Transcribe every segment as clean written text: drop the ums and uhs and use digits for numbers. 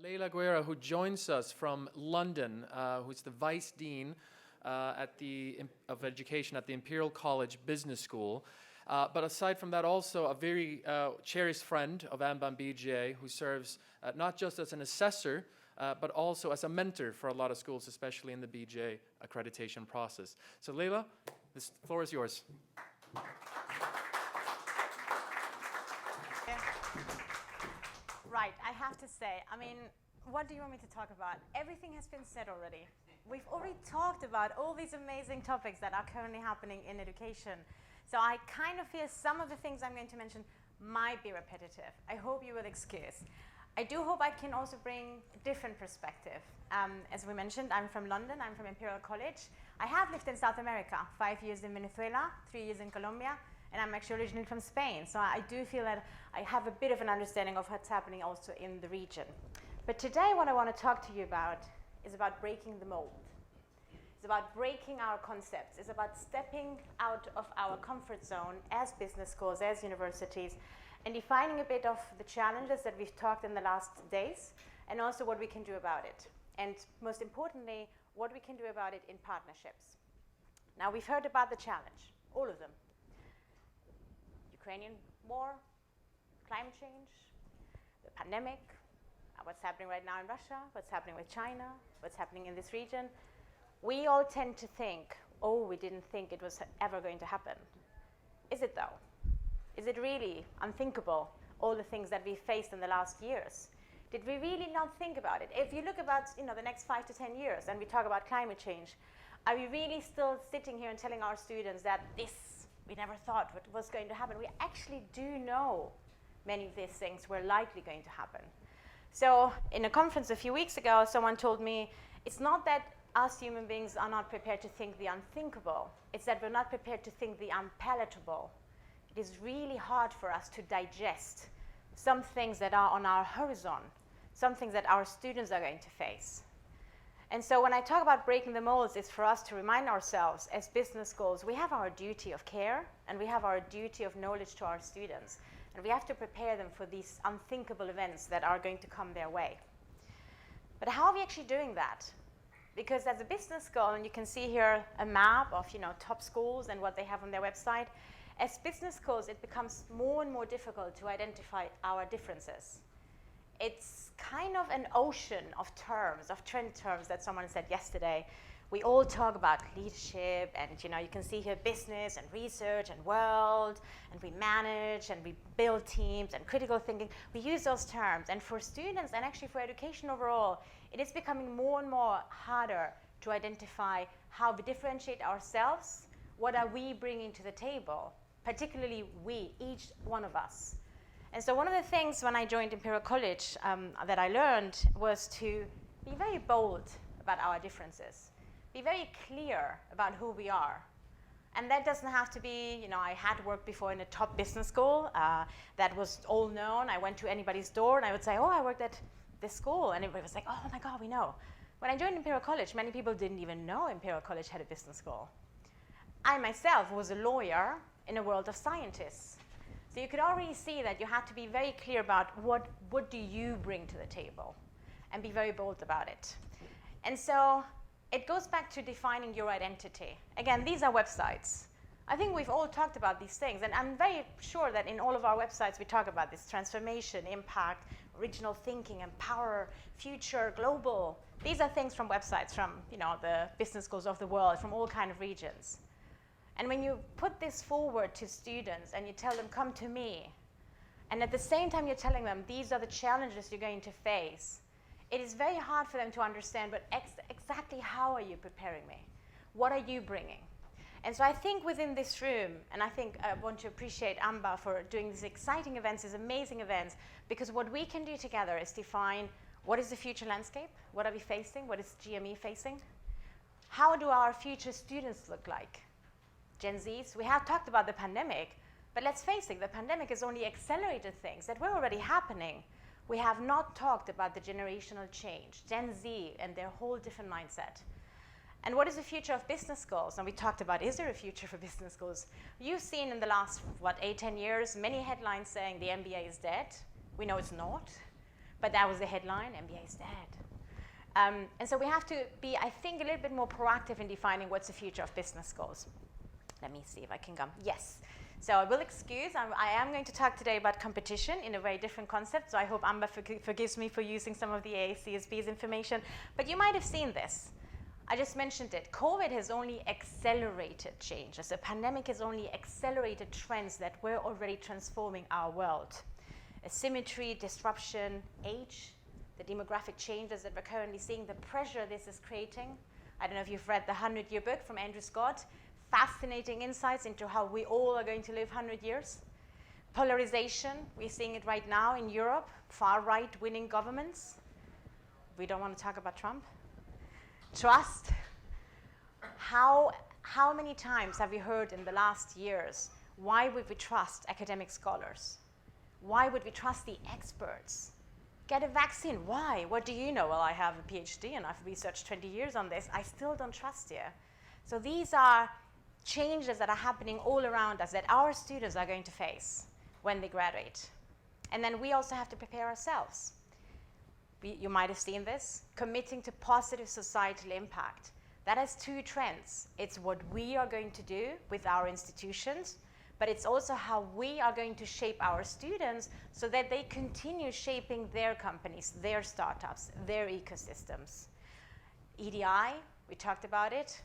Leila Guerra, who joins us from London, who's the Vice Dean of Education at the Imperial College Business School. But aside from that, also a very cherished friend of MBA, who serves not just as an assessor, but also as a mentor for a lot of schools, especially in the BJ accreditation process. So Leila, this floor is yours. Right, I have to say, what do you want me to talk about? Everything has been said already. We've already talked about all these amazing topics that are currently happening in education. So I kind of feel some of the things I'm going to mention might be repetitive. I hope you will excuse. I do hope I can also bring a different perspective. As we mentioned, I'm from London, I'm from Imperial College. I have lived in South America, 5 years in Venezuela, 3 years in Colombia, and I'm actually originally from Spain. So I do feel that I have a bit of an understanding of what's happening also in the region. But today what I want to talk to you about is about breaking the mold. It's about breaking our concepts. It's about stepping out of our comfort zone as business schools, as universities, and defining a bit of the challenges that we've talked in the last days, and also what we can do about it. And most importantly, what we can do about it in partnerships. Now, we've heard about the challenge, all of them. Ukrainian war, climate change, the pandemic, what's happening right now in Russia, what's happening with China, what's happening in this region. We all tend to think, oh, we didn't think it was ever going to happen. Is it though? Is it really unthinkable, all the things that we faced in the last years? Did we really not think about it? If you look about the next 5 to 10 years and we talk about climate change, are we really still sitting here and telling our students that this, we never thought what was going to happen? We actually do know many of these things were likely going to happen. So in a conference a few weeks ago, someone told me, it's not that us human beings are not prepared to think the unthinkable. It's that we're not prepared to think the unpalatable. It is really hard for us to digest some things that are on our horizon, some things that our students are going to face. And so when I talk about breaking the molds, it's for us to remind ourselves as business schools, we have our duty of care and we have our duty of knowledge to our students. And we have to prepare them for these unthinkable events that are going to come their way. But how are we actually doing that? Because as a business school, and you can see here a map of top schools and what they have on their website, as business schools, it becomes more and more difficult to identify our differences. It's kind of an ocean of terms, of trend terms that someone said yesterday. We all talk about leadership, and you can see here business and research and world, and we manage and we build teams and critical thinking. We use those terms, and for students and actually for education overall, it is becoming more and more harder to identify how we differentiate ourselves, what are we bringing to the table, particularly we, each one of us. And so one of the things when I joined Imperial College that I learned was to be very bold about our differences. Be very clear about who we are. And that doesn't have to be, I had worked before in a top business school that was all known. I went to anybody's door and I would say, oh, I worked at this school. And everybody was like, oh my God, we know. When I joined Imperial College, many people didn't even know Imperial College had a business school. I myself was a lawyer in a world of scientists. So you could already see that you had to be very clear about what do you bring to the table and be very bold about it. And so it goes back to defining your identity. Again, these are websites. I think we've all talked about these things, and I'm very sure that in all of our websites we talk about this transformation, impact, original thinking, empower, future, global. These are things from websites from the business schools of the world, from all kinds of regions. And when you put this forward to students and you tell them, come to me, and at the same time you're telling them these are the challenges you're going to face, it is very hard for them to understand, but exactly how are you preparing me? What are you bringing? And so I think within this room, and I think I want to appreciate Amba for doing these exciting events, these amazing events, because what we can do together is define what is the future landscape, what are we facing, what is GME facing, how do our future students look like? Gen Zs, we have talked about the pandemic, but let's face it, the pandemic has only accelerated things that were already happening. We have not talked about the generational change, Gen Z and their whole different mindset. And what is the future of business schools? And we talked about, is there a future for business schools? You've seen in the last, 8, 10 years, many headlines saying the MBA is dead. We know it's not. But that was the headline, MBA is dead. And so we have to be, I think, a little bit more proactive in defining what's the future of business schools. Let me see if I can come. Yes. So I will excuse, I am going to talk today about competition in a very different concept, so I hope Amber forgives me for using some of the AACSB's information. But you might have seen this. I just mentioned it. COVID has only accelerated changes. The pandemic has only accelerated trends that were already transforming our world. Asymmetry, disruption, age, the demographic changes that we're currently seeing, the pressure this is creating. I don't know if you've read the 100-Year Book from Andrew Scott. Fascinating insights into how we all are going to live 100 years. Polarization, we're seeing it right now in Europe, far-right winning governments. We don't want to talk about Trump. Trust. How many times have we heard in the last years, why would we trust academic scholars? Why would we trust the experts? Get a vaccine, why? What do you know? Well, I have a PhD and I've researched 20 years on this. I still don't trust you. So these are changes that are happening all around us that our students are going to face when they graduate. And then we also have to prepare ourselves. You might have seen this, committing to positive societal impact. That has two trends. It's what we are going to do with our institutions, but it's also how we are going to shape our students so that they continue shaping their companies, their startups, their ecosystems. EDI, we talked about it,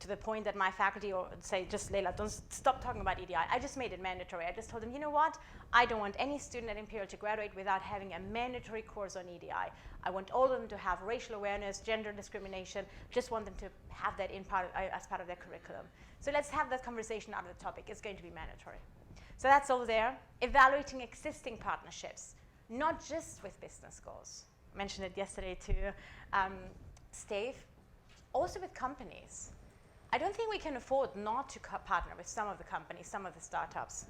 to the point that my faculty would say, just Leila, don't stop talking about EDI. I just made it mandatory. I just told them, you know what? I don't want any student at Imperial to graduate without having a mandatory course on EDI. I want all of them to have racial awareness, gender discrimination, just want them to have that as part of their curriculum. So let's have that conversation out of the topic. It's going to be mandatory. So that's all there. Evaluating existing partnerships, not just with business schools. I mentioned it yesterday to Steve, also with companies. I don't think we can afford not to partner with some of the companies, some of the startups.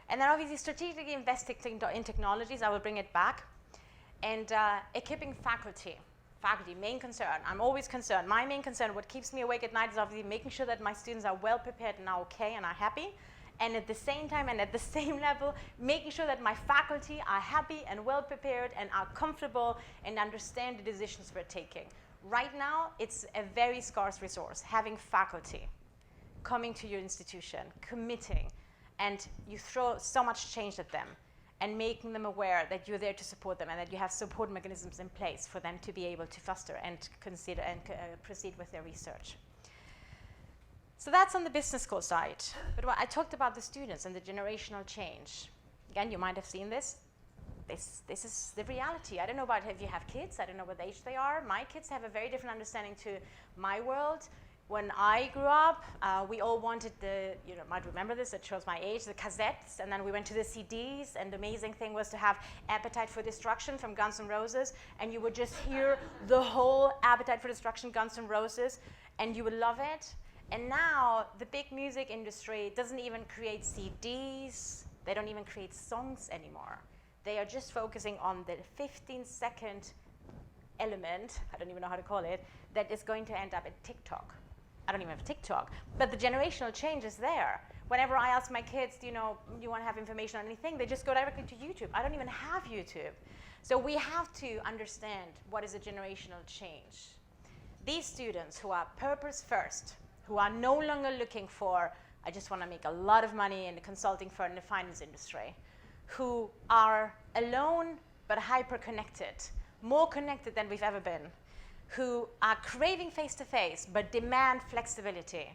And then obviously strategically investing in technologies, I will bring it back. And equipping faculty, main concern. I'm always concerned. My main concern, what keeps me awake at night is obviously making sure that my students are well prepared and are okay and are happy. And at the same time and at the same level, making sure that my faculty are happy and well prepared and are comfortable and understand the decisions we're taking. Right now, it's a very scarce resource, having faculty coming to your institution, committing, and you throw so much change at them and making them aware that you're there to support them and that you have support mechanisms in place for them to be able to foster and consider and proceed with their research. So that's on the business school side. But I talked about the students and the generational change. Again, you might have seen this. This is the reality. I don't know about if you have kids. I don't know what age they are. My kids have a very different understanding to my world. When I grew up, we all wanted you might remember this, it shows my age, the cassettes, and then we went to the CDs, and the amazing thing was to have Appetite for Destruction from Guns N' Roses, and you would just hear the whole Appetite for Destruction, Guns N' Roses, and you would love it. And now, the big music industry doesn't even create CDs. They don't even create songs anymore. They are just focusing on the 15-second element, I don't even know how to call it, that is going to end up at TikTok. I don't even have TikTok, but the generational change is there. Whenever I ask my kids, do you want to have information on anything, they just go directly to YouTube. I don't even have YouTube. So we have to understand what is a generational change. These students who are purpose first, who are no longer looking for, I just want to make a lot of money in the consulting firm, in the finance industry, who are alone but hyper-connected, more connected than we've ever been, who are craving face-to-face but demand flexibility,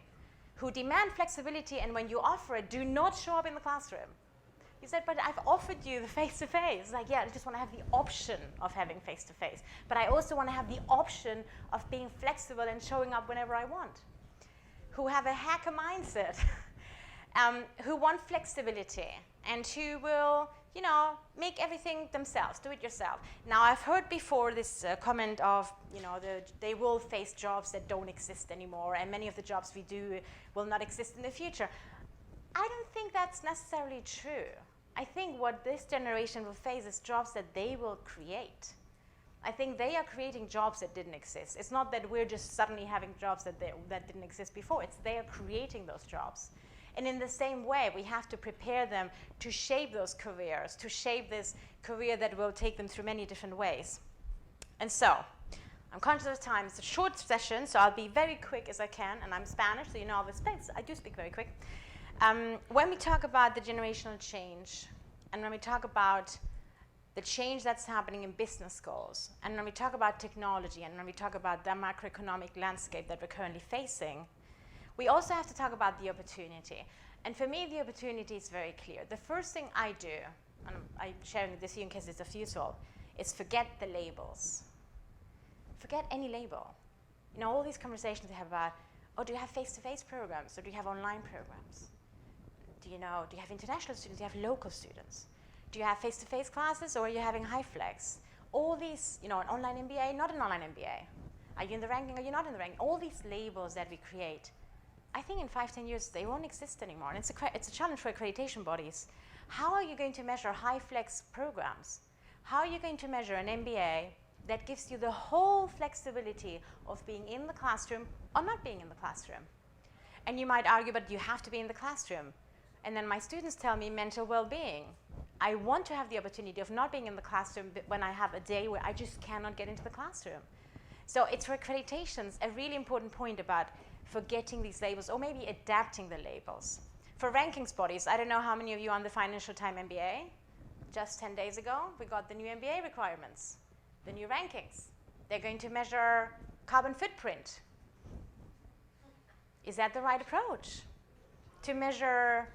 who demand flexibility and when you offer it, do not show up in the classroom. You said, but I've offered you the face-to-face. Like, yeah, I just want to have the option of having face-to-face, but I also want to have the option of being flexible and showing up whenever I want, who have a hacker mindset, who want flexibility, and who will, make everything themselves, do it yourself. Now, I've heard before this comment of, they will face jobs that don't exist anymore, and many of the jobs we do will not exist in the future. I don't think that's necessarily true. I think what this generation will face is jobs that they will create. I think they are creating jobs that didn't exist. It's not that we're just suddenly having jobs that didn't exist before. It's they are creating those jobs. And in the same way, we have to prepare them to shape those careers, to shape this career that will take them through many different ways. And so, I'm conscious of time. It's a short session, so I'll be very quick as I can. And I'm Spanish, so you know all the specs. I do speak very quick. When we talk about the generational change, and when we talk about the change that's happening in business schools, and when we talk about technology, and when we talk about the macroeconomic landscape that we're currently facing, we also have to talk about the opportunity. And for me, the opportunity is very clear. The first thing I do, and I'm sharing this here in case it's of useful, is forget the labels. Forget any label. You know, all these conversations we have about, oh, do you have face-to-face programs, or do you have online programs? Do you have international students, do you have local students? Do you have face-to-face classes, or are you having high flex? All these, an online MBA, not an online MBA. Are you in the ranking, are you not in the ranking? All these labels that we create, I think in 5-10 years, they won't exist anymore. And it's a challenge for accreditation bodies. How are you going to measure high flex programs? How are you going to measure an MBA that gives you the whole flexibility of being in the classroom or not being in the classroom? And you might argue, but you have to be in the classroom. And then my students tell me mental well-being. I want to have the opportunity of not being in the classroom when I have a day where I just cannot get into the classroom. So it's for accreditations a really important point about forgetting these labels or maybe adapting the labels. For rankings bodies, I don't know how many of you are on the Financial Times MBA. Just 10 days ago, we got the new MBA requirements, the new rankings. They're going to measure carbon footprint. Is that the right approach? To measure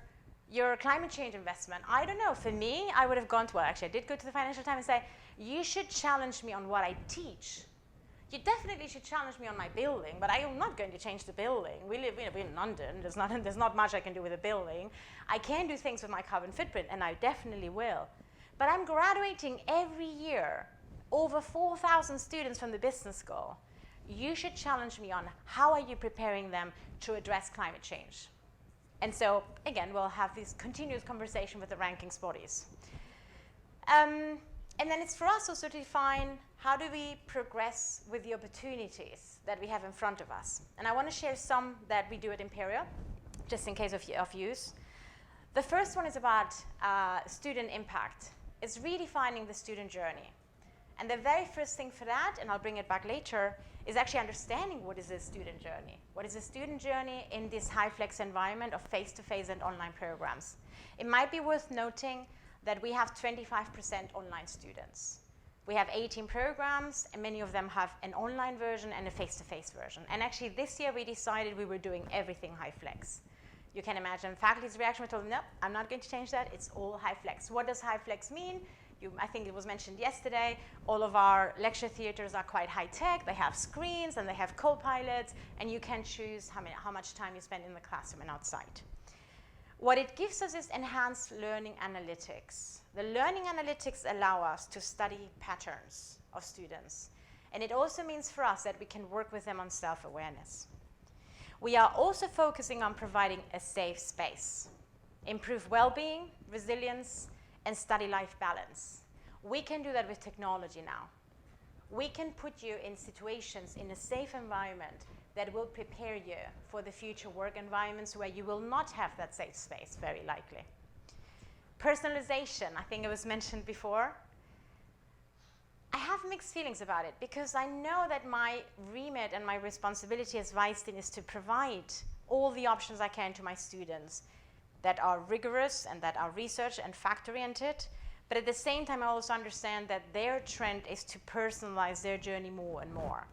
your climate change investment? I don't know. For me, I would have gone to, well, actually, I did go to the Financial Times and say, you should challenge me on what I teach. You definitely should challenge me on my building, but I am not going to change the building. We live in London. There's not much I can do with a building. I can do things with my carbon footprint, and I definitely will. But I'm graduating every year over 4,000 students from the business school. You should challenge me on how are you preparing them to address climate change. And so, again, we'll have this continuous conversation with the rankings bodies. And then it's for us also to define how do we progress with the opportunities that we have in front of us. And I want to share some that we do at Imperial, just in case of use. The first one is about student impact. It's redefining the student journey. And the very first thing for that, and I'll bring it back later, is actually understanding what is a student journey. What is a student journey in this high-flex environment of face-to-face and online programs? It might be worth noting that we have 25% online students. We have 18 programs, and many of them have an online version and a face-to-face version. And actually, this year, we decided we were doing everything high-flex. You can imagine faculty's reaction. We told them, no, I'm not going to change that. It's all high-flex. What does high-flex mean? I think it was mentioned yesterday, all of our lecture theaters are quite high-tech. They have screens and they have co-pilots, and you can choose how much time you spend in the classroom and outside. What it gives us is enhanced learning analytics. The learning analytics allow us to study patterns of students. And it also means for us that we can work with them on self-awareness. We are also focusing on providing a safe space, improve well-being, resilience, and study life balance. We can do that with technology now. We can put you in situations in a safe environment that will prepare you for the future work environments where you will not have that safe space, very likely. Personalization, I think it was mentioned before. I have mixed feelings about it because I know that my remit and my responsibility as Vice Dean is to provide all the options I can to my students that are rigorous and that are research and fact-oriented, but at the same time I also understand that their trend is to personalize their journey more and more.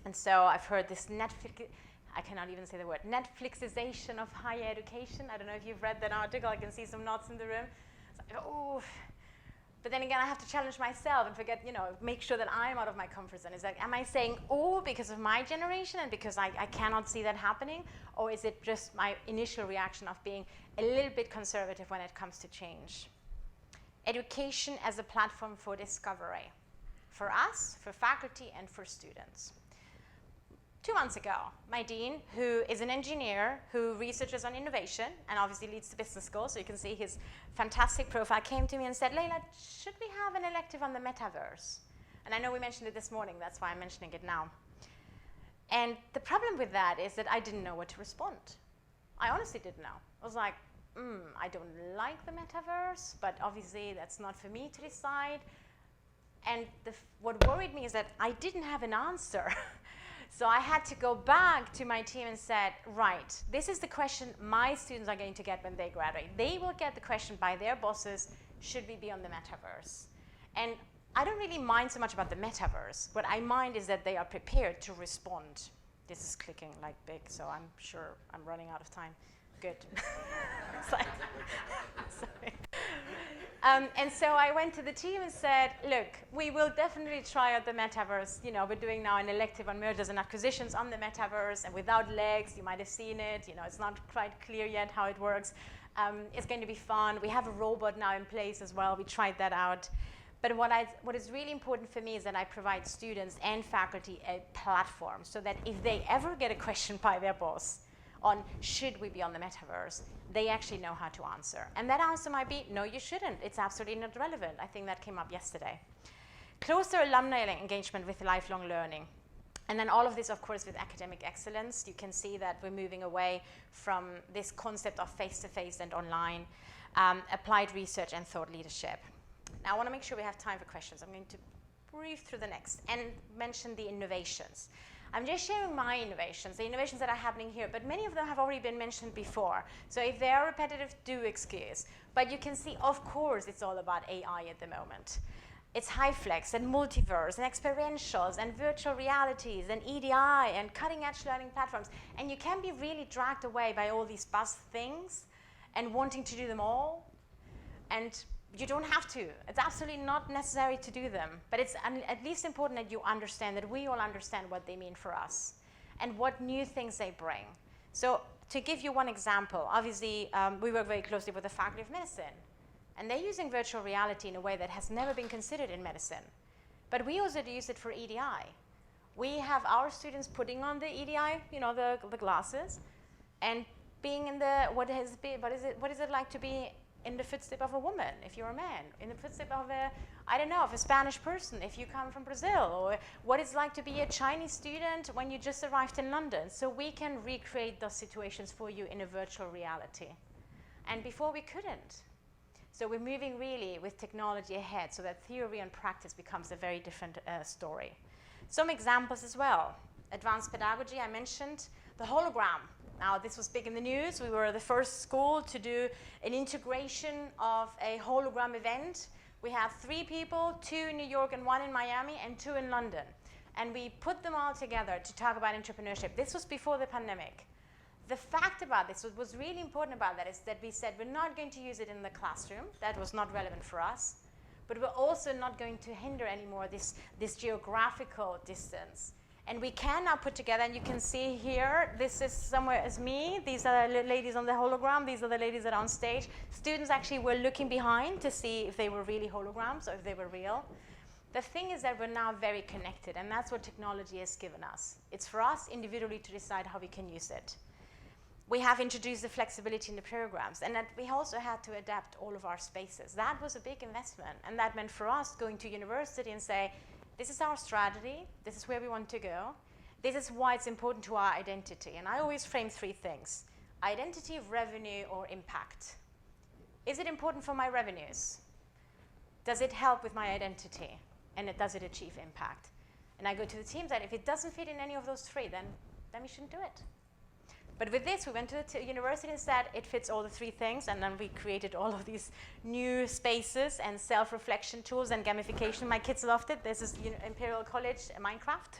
And so I've heard this I cannot even say the word, Netflixization of higher education. I don't know if you've read that article. I can see some nods in the room. It's like, oh. But then again, I have to challenge myself and forget, make sure that I'm out of my comfort zone. Is like, am I saying, oh, because of my generation and because I cannot see that happening? Or is it just my initial reaction of being a little bit conservative when it comes to change? Education as a platform for discovery. For us, for faculty, and for students. 2 months ago, my dean, who is an engineer, who researches on innovation, and obviously leads the business school, so you can see his fantastic profile, came to me and said, Leila, should we have an elective on the metaverse? And I know we mentioned it this morning, that's why I'm mentioning it now. And the problem with that is that I didn't know what to respond. I honestly didn't know. I was like, I don't like the metaverse, but obviously that's not for me to decide. And what worried me is that I didn't have an answer. So I had to go back to my team and said, right, this is the question my students are going to get when they graduate. They will get the question by their bosses, should we be on the metaverse? And I don't really mind so much about the metaverse. What I mind is that they are prepared to respond. This is clicking like big, so I'm sure I'm running out of time. Good. Sorry. And so I went to the team and said, look, we will definitely try out the metaverse. You know, we're doing now an elective on mergers and acquisitions on the metaverse, and without legs, you might have seen it. You know, it's not quite clear yet how it works. It's going to be fun. We have a robot now in place as well. We tried that out. But what is really important for me is that I provide students and faculty a platform so that if they ever get a question by their boss on should we be on the metaverse, they actually know how to answer. And that answer might be, no, you shouldn't. It's absolutely not relevant. I think that came up yesterday. Closer alumni engagement with lifelong learning. And then all of this, of course, with academic excellence. You can see that we're moving away from this concept of face-to-face and online, applied research and thought leadership. Now, I want to make sure we have time for questions. I'm going to breeze through the next and mention the innovations. I'm just sharing my innovations, the innovations that are happening here, but many of them have already been mentioned before. So if they are repetitive, do excuse. But you can see, of course, it's all about AI at the moment. It's HyFlex and multiverse and experientials and virtual realities and EDI and cutting-edge learning platforms. And you can be really dragged away by all these buzz things and wanting to do them all. And you don't have to. It's absolutely not necessary to do them. But it's at least important that you understand, that we all understand what they mean for us and what new things they bring. So to give you one example, obviously we work very closely with the Faculty of Medicine. And they're using virtual reality in a way that has never been considered in medicine. But we also use it for EDI. We have our students putting on the EDI, you know, the glasses, and being in the, what is it like to be in the footstep of a woman, if you're a man, in the footstep of a, I don't know, of a Spanish person, if you come from Brazil, or what it's like to be a Chinese student when you just arrived in London. So we can recreate those situations for you in a virtual reality. And before we couldn't. So we're moving really with technology ahead so that theory and practice becomes a very different story. Some examples as well. Advanced pedagogy, I mentioned. The hologram. Now, this was big in the news. We were the first school to do an integration of a hologram event. We have 3 people, 2 in New York and 1 in Miami and 2 in London. And we put them all together to talk about entrepreneurship. This was before the pandemic. The fact about this, what was really important about that is that we said we're not going to use it in the classroom. That was not relevant for us. But we're also not going to hinder anymore this geographical distance. And we can now put together, and you can see here, this is somewhere as me. These are the ladies on the hologram. These are the ladies that are on stage. Students actually were looking behind to see if they were really holograms or if they were real. The thing is that we're now very connected, and that's what technology has given us. It's for us individually to decide how we can use it. We have introduced the flexibility in the programs, and that we also had to adapt all of our spaces. That was a big investment, and that meant for us going to university and say, this is our strategy, this is where we want to go, this is why it's important to our identity. And I always frame 3 things: identity, revenue, or impact. Is it important for my revenues? Does it help with my identity? And does it achieve impact? And I go to the teams that if it doesn't fit in any of those 3, then we shouldn't do it. But with this, we went to the university and said it fits all the 3 things, and then we created all of these new spaces and self-reflection tools and gamification. My kids loved it. This is Imperial College Minecraft,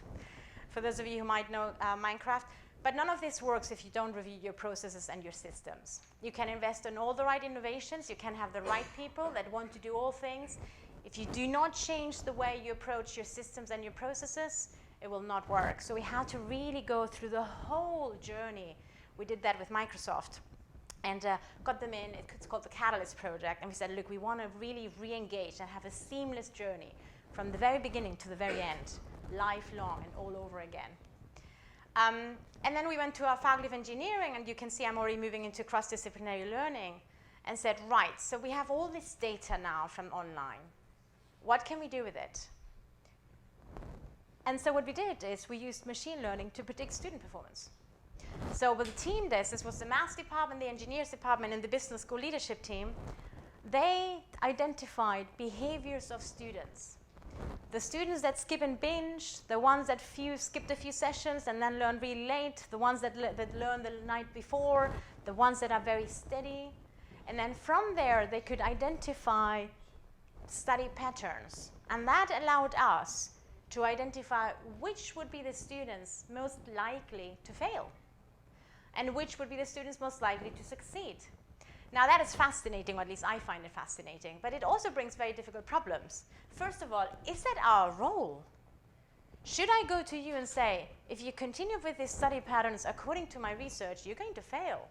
for those of you who might know Minecraft. But none of this works if you don't review your processes and your systems. You can invest in all the right innovations. You can have the right people that want to do all things. If you do not change the way you approach your systems and your processes, it will not work. So we had to really go through the whole journey. We did that with Microsoft and got them in. It's called the Catalyst Project. And we said, look, we want to really re-engage and have a seamless journey from the very beginning to the very end, lifelong and all over again. And then we went to our Faculty of Engineering, and you can see I'm already moving into cross-disciplinary learning, and said, right, so we have all this data now from online. What can we do with it? And so what we did is we used machine learning to predict student performance. So with the team this was the maths department, the engineers department, and the business school leadership team. They identified behaviors of students. The students that skip and binge, the ones that skipped a few sessions and then learn really late, the ones that learn the night before, the ones that are very steady. And then from there, they could identify study patterns. And that allowed us to identify which would be the students most likely to fail and which would be the students most likely to succeed. Now that is fascinating, or at least I find it fascinating, but it also brings very difficult problems. First of all, is that our role? Should I go to you and say, if you continue with these study patterns according to my research, you're going to fail?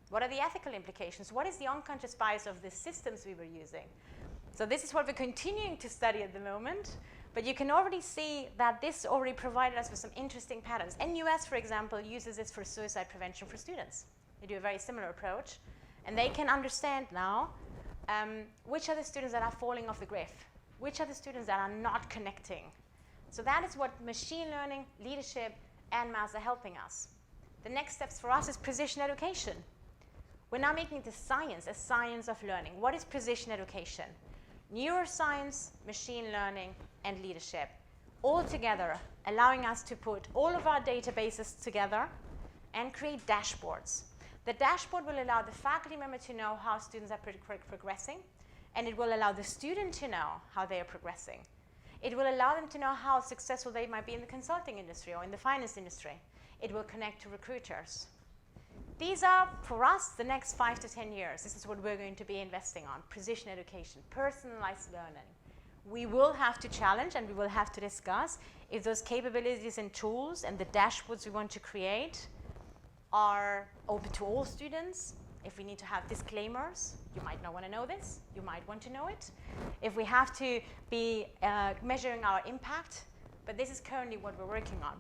What are the ethical implications? What is the unconscious bias of the systems we were using? So this is what we're continuing to study at the moment, but you can already see that this already provided us with some interesting patterns. NUS, for example, uses this for suicide prevention for students. They do a very similar approach. And they can understand now which are the students that are falling off the cliff, which are the students that are not connecting. So that is what machine learning, leadership, and maths are helping us. The next steps for us is precision education. We're now making it a science of learning. What is precision education? Neuroscience, machine learning, and leadership, all together, allowing us to put all of our databases together and create dashboards. The dashboard will allow the faculty member to know how students are progressing, and it will allow the student to know how they are progressing. It will allow them to know how successful they might be in the consulting industry or in the finance industry. It will connect to recruiters. These are, for us, the next 5 to 10 years. This is what we're going to be investing on: precision education, personalized learning. We will have to challenge and we will have to discuss if those capabilities and tools and the dashboards we want to create are open to all students, if we need to have disclaimers. You might not want to know this, you might want to know it. If we have to be measuring our impact, but this is currently what we're working on.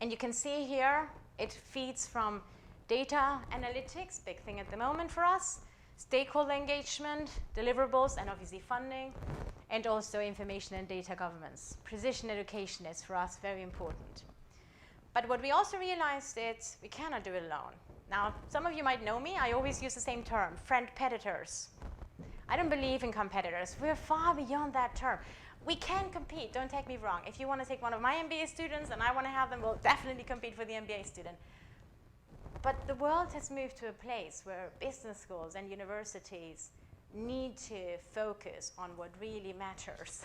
And you can see here, it feeds from data analytics, big thing at the moment for us, stakeholder engagement, deliverables, and obviously funding, and also information and data governance. Precision education is for us very important. But what we also realized is we cannot do it alone. Now, some of you might know me. I always use the same term, friend-peditors. I don't believe in competitors. We're far beyond that term. We can compete, don't take me wrong. If you want to take one of my MBA students and I want to have them, we'll definitely compete for the MBA student. But the world has moved to a place where business schools and universities need to focus on what really matters.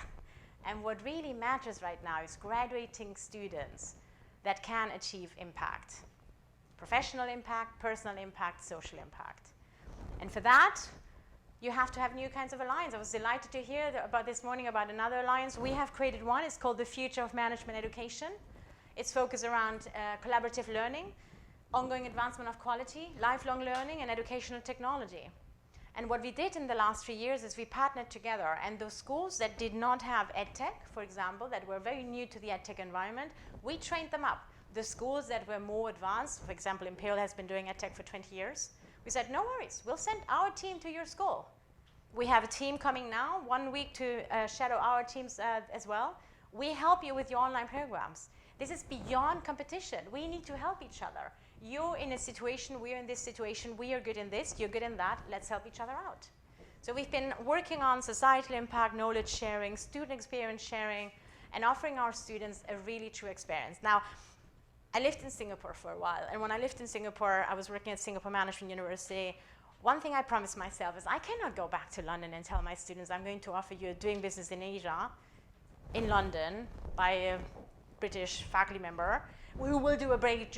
And what really matters right now is graduating students that can achieve impact. Professional impact, personal impact, social impact. And for that, you have to have new kinds of alliances. I was delighted to hear about this morning about another alliance. We have created one. It's called the Future of Management Education. It's focused around collaborative learning, ongoing advancement of quality, lifelong learning, and educational technology. And what we did in the last 3 years is we partnered together, and those schools that did not have EdTech, for example, that were very new to the EdTech environment, we trained them up. The schools that were more advanced, for example, Imperial has been doing EdTech for 20 years, we said, no worries, we'll send our team to your school. We have a team coming now, 1 week to shadow our teams as well. We help you with your online programs. This is beyond competition. We need to help each other. You're in a situation, we're in this situation, we are good in this, you're good in that, let's help each other out. So we've been working on societal impact, knowledge sharing, student experience sharing, and offering our students a really true experience. Now, I lived in Singapore for a while, and when I lived in Singapore, I was working at Singapore Management University. One thing I promised myself is I cannot go back to London and tell my students I'm going to offer you doing business in Asia, in London, by a British faculty member, who will do a brilliant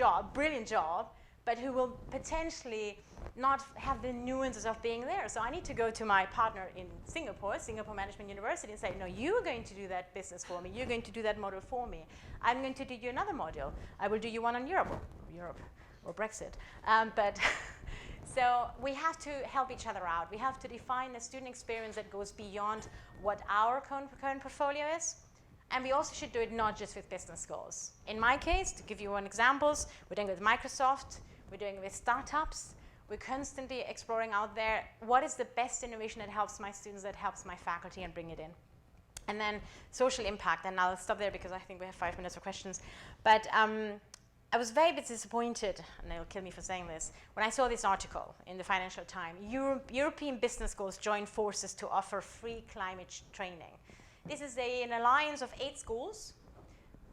job, but who will potentially not have the nuances of being there. So I need to go to my partner in Singapore, Singapore Management University, and say, no, you're going to do that business for me. You're going to do that model for me. I'm going to do you another module. I will do you one on Europe or Brexit. So we have to help each other out. We have to define a student experience that goes beyond what our current portfolio is. And we also should do it not just with business schools. In my case, to give you one example, we're doing it with Microsoft, we're doing it with startups. We're constantly exploring out there what is the best innovation that helps my students, that helps my faculty, and bring it in. And then social impact, and I'll stop there because I think we have 5 minutes for questions. But I was very bit disappointed, and they'll kill me for saying this, when I saw this article in the Financial Times. European business schools join forces to offer free climate training. This is an alliance of 8 schools.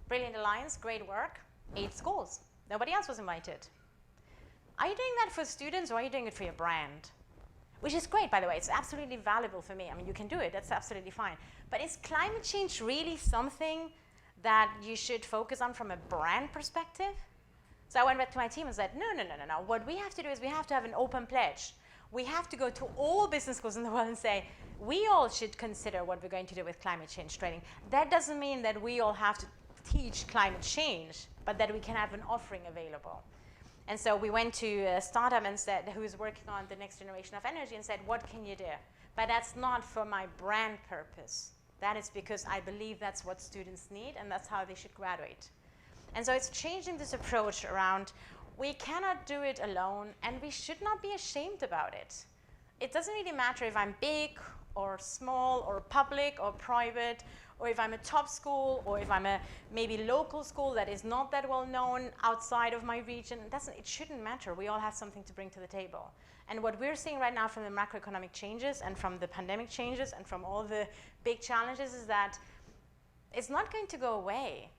Brilliant alliance, great work. 8 schools. Nobody else was invited. Are you doing that for students, or are you doing it for your brand? Which is great, by the way. It's absolutely valuable for me. I mean, you can do it. That's absolutely fine. But is climate change really something that you should focus on from a brand perspective? So I went back to my team and said, no. What we have to do is we have to have an open pledge. We have to go to all business schools in the world and say, we all should consider what we're going to do with climate change training. That doesn't mean that we all have to teach climate change, but that we can have an offering available. And so we went to a startup and said, who is working on the next generation of energy, and said, what can you do? But that's not for my brand purpose. That is because I believe that's what students need, and that's how they should graduate. And so it's changing this approach around, we cannot do it alone, and we should not be ashamed about it. It doesn't really matter if I'm big or small or public or private, or if I'm a top school, or if I'm a maybe local school that is not that well known outside of my region. It shouldn't matter. We all have something to bring to the table. And what we're seeing right now from the macroeconomic changes and from the pandemic changes and from all the big challenges is that it's not going to go away.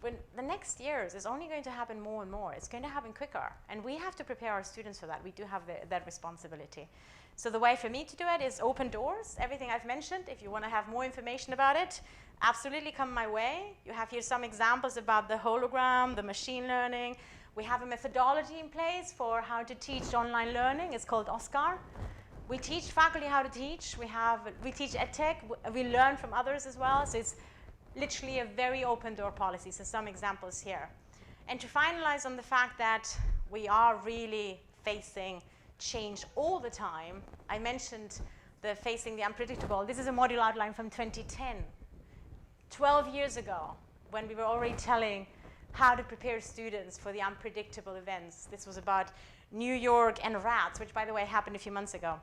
When the next years is only going to happen more and more. It's going to happen quicker. And we have to prepare our students for that. We do have that responsibility. So the way for me to do it is open doors, everything I've mentioned. If you want to have more information about it, absolutely come my way. You have here some examples about the hologram, the machine learning. We have a methodology in place for how to teach online learning. It's called OSCAR. We teach faculty how to teach. We teach EdTech. We learn from others as well. So it's literally a very open door policy. So some examples here. And to finalize on the fact that we are really facing change all the time, I mentioned facing the unpredictable. This is a module outline from 2010, 12 years ago, when we were already telling how to prepare students for the unpredictable events. This was about New York and rats, which, by the way, happened a few months ago.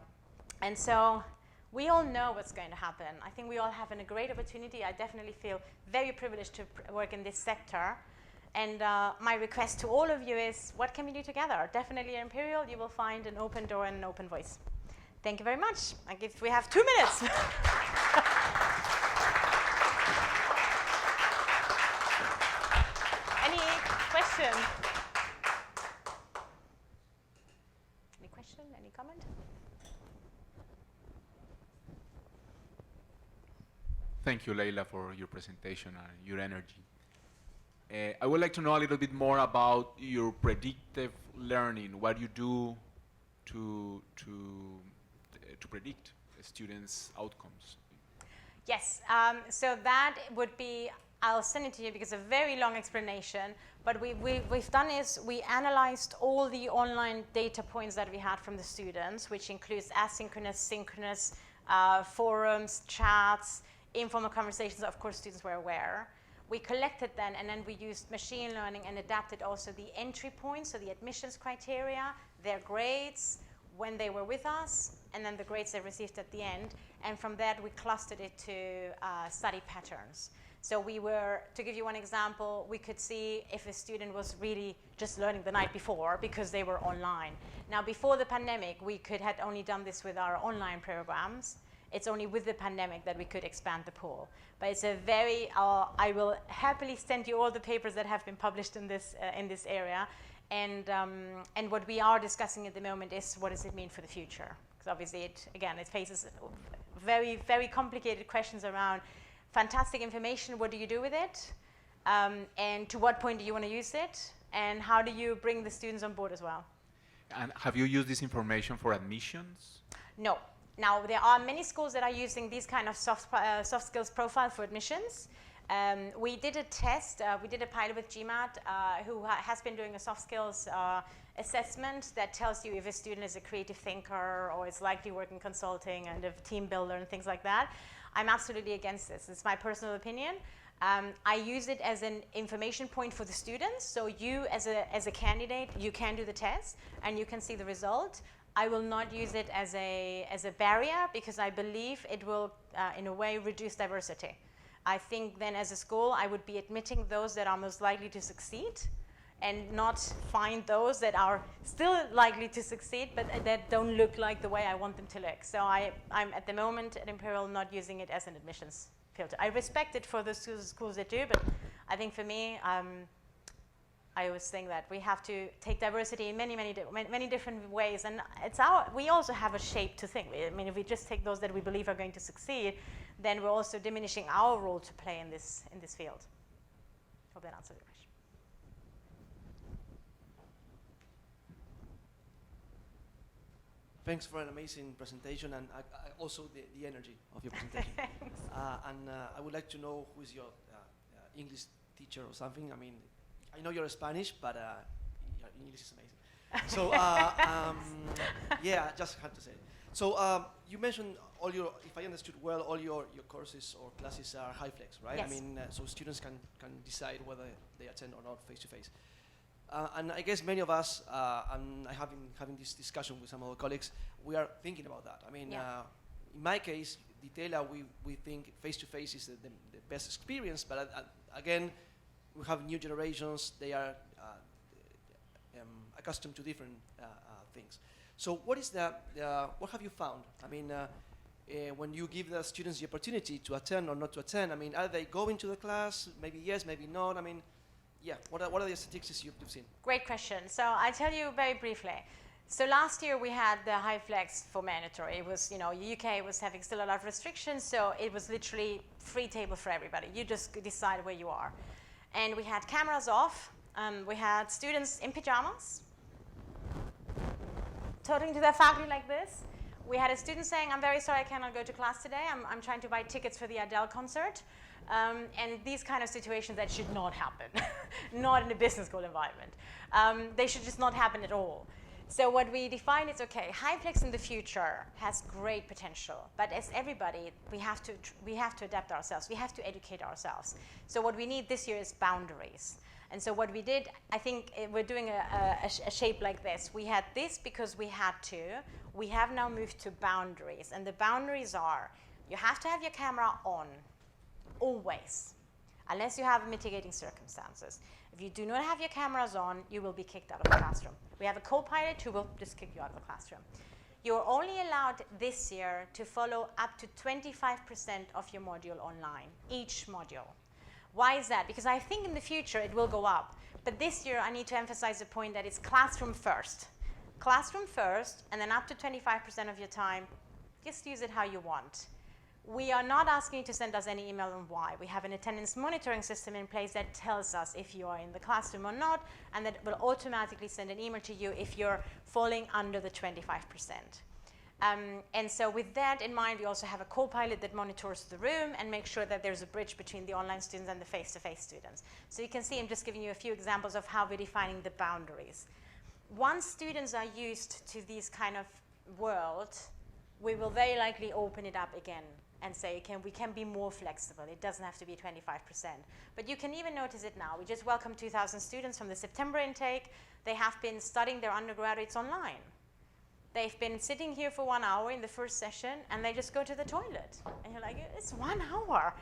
And so we all know what's going to happen. I think we all have a great opportunity. I definitely feel very privileged to work in this sector. And my request to all of you is, what can we do together? Definitely at Imperial, you will find an open door and an open voice. Thank you very much. We have 2 minutes. Any question? Any question? Any comment? Thank you, Leila, for your presentation and your energy. I would like to know a little bit more about your predictive learning, what you do to predict students' outcomes. Yes, so that would be, I'll send it to you because it's a very long explanation, but we've done is we analyzed all the online data points that we had from the students, which includes asynchronous, synchronous, forums, chats, informal conversations. Of course, students were aware. We collected them, and then we used machine learning and adapted also the entry points, so the admissions criteria, their grades, when they were with us, and then the grades they received at the end. And from that, we clustered it to study patterns. So we were, to give you one example, we could see if a student was really just learning the night before because they were online. Now, before the pandemic, we had only done this with our online programs. It's only with the pandemic that we could expand the pool. But it's a very, I will happily send you all the papers that have been published in this area. And what we are discussing at the moment is, what does it mean for the future? Because obviously, it faces very, very complicated questions around fantastic information, what do you do with it? And to what point do you want to use it? And how do you bring the students on board as well? And have you used this information for admissions? No. Now, there are many schools that are using these kind of soft skills profile for admissions. We did a test, we did a pilot with GMAT, who has been doing a soft skills assessment that tells you if a student is a creative thinker or is likely to work in consulting and a team builder and things like that. I'm absolutely against this. It's my personal opinion. I use it as an information point for the students. So you, as a candidate, you can do the test and you can see the result. I will not use it as a barrier because I believe it will, in a way, reduce diversity. I think then as a school, I would be admitting those that are most likely to succeed and not find those that are still likely to succeed, but that don't look like the way I want them to look. So I'm at the moment at Imperial not using it as an admissions filter. I respect it for the schools that do, but I think for me, I always think that we have to take diversity in many different ways, and we also have a shape to think. I mean, if we just take those that we believe are going to succeed, then we're also diminishing our role to play in this field. Hope that answers your question. Thanks for an amazing presentation, and also the energy of your presentation. I would like to know who is your English teacher or something. I mean, I know you're Spanish, but your English is amazing. So, yeah, I just had to say it. So, you mentioned if I understood well, all your courses or classes are high flex, right? Yes. I mean, so students can decide whether they attend or not face to face. And I guess many of us, and I have been having this discussion with some of our colleagues, we are thinking about that. I mean, in my case, Leila, we think face-to-face is the best experience, but again, we have new generations, they are accustomed to different things. So what have you found? I mean, when you give the students the opportunity to attend or not to attend, I mean, are they going to the class? Maybe yes, maybe not. I mean, yeah, what are the statistics you've seen? Great question. So I'll tell you very briefly. So last year we had the high flex for mandatory. It was, UK was having still a lot of restrictions, so it was literally free table for everybody. You just decide where you are. And we had cameras off. We had students in pajamas, talking to their faculty like this. We had a student saying, I'm very sorry I cannot go to class today. I'm trying to buy tickets for the Adele concert. And these kind of situations that should not happen, not in a business school environment. They should just not happen at all. So what we define is, okay, high flex in the future has great potential, but as everybody, we have to adapt ourselves. We have to educate ourselves. So what we need this year is boundaries. And so what we did, I think we're doing a shape like this. We had this because we had to. We have now moved to boundaries, and the boundaries are, you have to have your camera on, always, unless you have mitigating circumstances. If you do not have your cameras on, you will be kicked out of the classroom. We have a co-pilot who will just kick you out of the classroom. You're only allowed this year to follow up to 25% of your module online, each module. Why is that? Because I think in the future it will go up. But this year I need to emphasize the point that it's classroom first. Classroom first, and then up to 25% of your time, just use it how you want. We are not asking you to send us any email on why. We have an attendance monitoring system in place that tells us if you are in the classroom or not, and that will automatically send an email to you if you're falling under the 25%. And so with that in mind, we also have a co-pilot that monitors the room and makes sure that there's a bridge between the online students and the face-to-face students. So you can see I'm just giving you a few examples of how we're defining the boundaries. Once students are used to this kind of world, we will very likely open it up again and say, we can be more flexible. It doesn't have to be 25%. But you can even notice it now. We just welcomed 2,000 students from the September intake. They have been studying their undergraduates online. They've been sitting here for 1 hour in the first session, and they just go to the toilet. And you're like, it's 1 hour.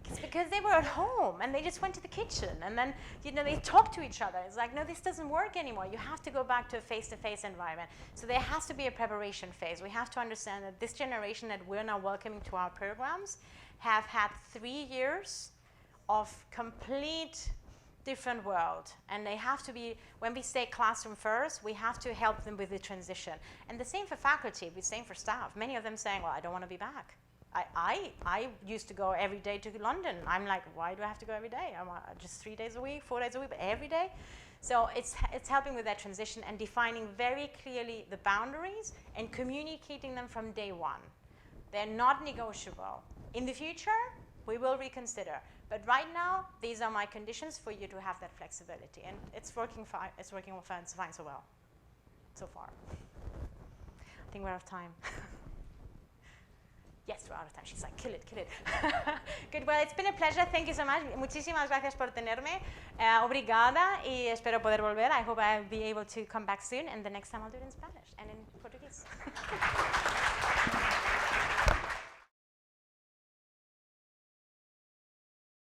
It's because they were at home, and they just went to the kitchen. And then, they talk to each other. It's like, no, this doesn't work anymore. You have to go back to a face-to-face environment. So there has to be a preparation phase. We have to understand that this generation that we're now welcoming to our programs have had 3 years of complete different world, and they have to be, when we say classroom first, we have to help them with the transition. And the same for faculty, the same for staff. Many of them saying, well, I don't want to be back. I used to go every day to London. I'm like, why do I have to go every day? I'm just 3 days a week, 4 days a week, but every day. So it's helping with that transition and defining very clearly the boundaries and communicating them from day one. They're not negotiable. In the future, we will reconsider. But right now, these are my conditions for you to have that flexibility. And it's working fine. It's working fine so well, so far. I think we're out of time. Yes, we're out of time. She's like, kill it, kill it. Good, well, it's been a pleasure. Thank you so much. Muchísimas gracias por tenerme. Obrigada, y espero poder volver. I hope I'll be able to come back soon, and the next time I'll do it in Spanish and in Portuguese.